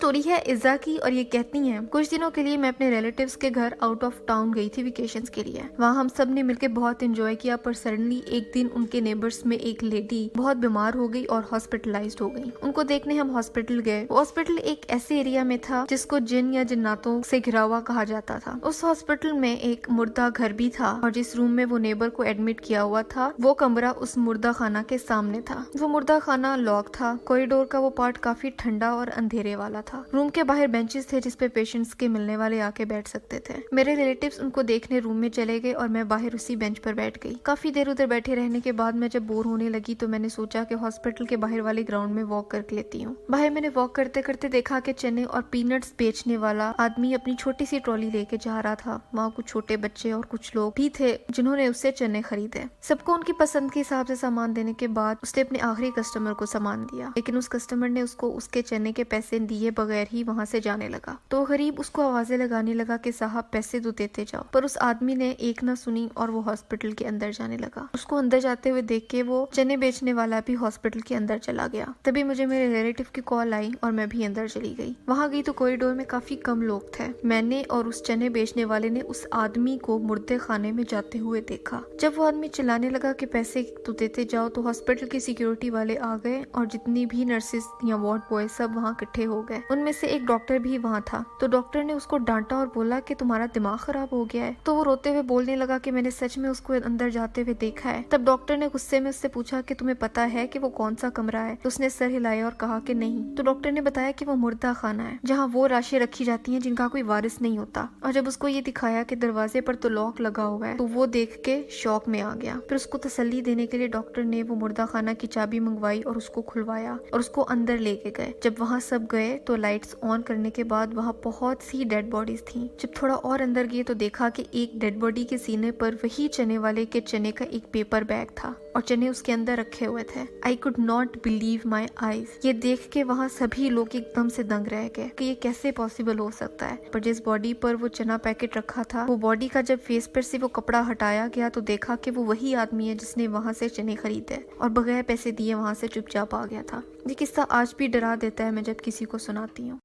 Story है इज़ा की और ये कहती हैं, कुछ दिनों के लिए मैं अपने रिलेटिव्स के घर आउट ऑफ टाउन गई थी वेकेशंस के लिए। वहाँ हम सब ने मिलकर बहुत एंजॉय किया, पर सडनली एक दिन उनके नेबर्स में एक लेडी बहुत बीमार हो गई और हॉस्पिटलाइज्ड हो गई। उनको देखने हम हॉस्पिटल गए। हॉस्पिटल एक ऐसे एरिया में था जिसको जिन या जिन्नातों से घिरा हुआ कहा जाता था। उस हॉस्पिटल में एक मुर्दा घर भी था और जिस रूम में वो नेबर को एडमिट किया हुआ था वो कमरा उस मुर्दा खाना के सामने था। वो मुर्दा खाना लॉक था। कॉरिडोर का वो पार्ट काफी ठंडा और अंधेरे वाला था। रूम के बाहर बेंचेस थे जिसपे पेशेंट्स के मिलने वाले आके बैठ सकते थे। मेरे रिलेटिव्स उनको देखने रूम में चले गए और मैं बाहर उसी बेंच पर बैठ गई। काफी देर उधर बैठे रहने के बाद मैं जब बोर होने लगी तो मैंने सोचा कि हॉस्पिटल के बाहर वाले ग्राउंड में वॉक कर लेती हूँ। बाहर मैंने वॉक करते करते देखा कि चने और पीनट्स बेचने वाला आदमी अपनी छोटी सी ट्रॉली लेके जा रहा था। वहाँ कुछ छोटे बच्चे और कुछ लोग भी थे जिन्होंने उससे चने खरीदे। सबको उनकी पसंद के हिसाब से सामान देने के बाद उसने अपने आखिरी कस्टमर को सामान दिया, लेकिन उस कस्टमर ने उसको उसके चने के पैसे दिए बगैर ही वहाँ से जाने लगा। तो गरीब उसको आवाजें लगाने लगा कि साहब पैसे तो देते जाओ, पर उस आदमी ने एक ना सुनी और वो हॉस्पिटल के अंदर जाने लगा। उसको अंदर जाते हुए देख के वो चने बेचने वाला भी हॉस्पिटल के अंदर चला गया। तभी मुझे मेरे रिलेटिव की कॉल आई और मैं भी अंदर चली गई। वहाँ गई तो कॉरिडोर में काफी कम लोग थे। मैंने और उस चने बेचने वाले ने उस आदमी को मुर्दे खाने में जाते हुए देखा। जब वो आदमी चिल्लाने लगा कि पैसे तो देते जाओ तो हॉस्पिटल के सिक्योरिटी वाले आ गए और जितनी भी नर्सेस या वार्ड बॉय सब वहाँ इकट्ठे हो गए। उनमें से एक डॉक्टर भी वहाँ था। तो डॉक्टर ने उसको डांटा और बोला कि तुम्हारा दिमाग खराब हो गया है। तो वो रोते हुए बोलने लगा कि मैंने सच में उसको अंदर जाते हुए देखा है। तब डॉक्टर ने गुस्से में उससे पूछा कि तुम्हें पता है कि वो कौन सा कमरा है? तो उसने सर हिलाया और कहा कि नहीं। तो डॉक्टर ने बताया कि वो मुर्दा खाना है जहाँ वो राशि रखी जाती है जिनका कोई वारिस नहीं होता। और जब उसको ये दिखाया कि दरवाजे पर तो लॉक लगा हुआ है तो वो देख के शॉक में आ गया। फिर उसको तसल्ली देने के लिए डॉक्टर ने वो मुर्दा खाना की चाबी मंगवाई और उसको खुलवाया और उसको अंदर लेके गए। जब वहाँ सब गए तो लाइट्स ऑन करने के बाद वहाँ बहुत सी डेड बॉडीज थी। जब थोड़ा और अंदर गए तो देखा कि एक डेड बॉडी के सीने पर वही चने वाले के चने का एक पेपर बैग था और चने उसके अंदर रखे हुए थे। I could not believe my eyes. ये देख के वहाँ सभी लोग एकदम से दंग रह गए कि ये कैसे पॉसिबल हो सकता है। पर जिस बॉडी पर वो चना पैकेट रखा था वो बॉडी का जब फेस पर से वो कपड़ा हटाया गया तो देखा कि वो वही आदमी है जिसने वहाँ से चने खरीदे और बगैर पैसे दिए वहाँ से चुपचाप आ गया था। ये किस्सा आज भी डरा देता है मैं जब किसी को सुनाती हूँ।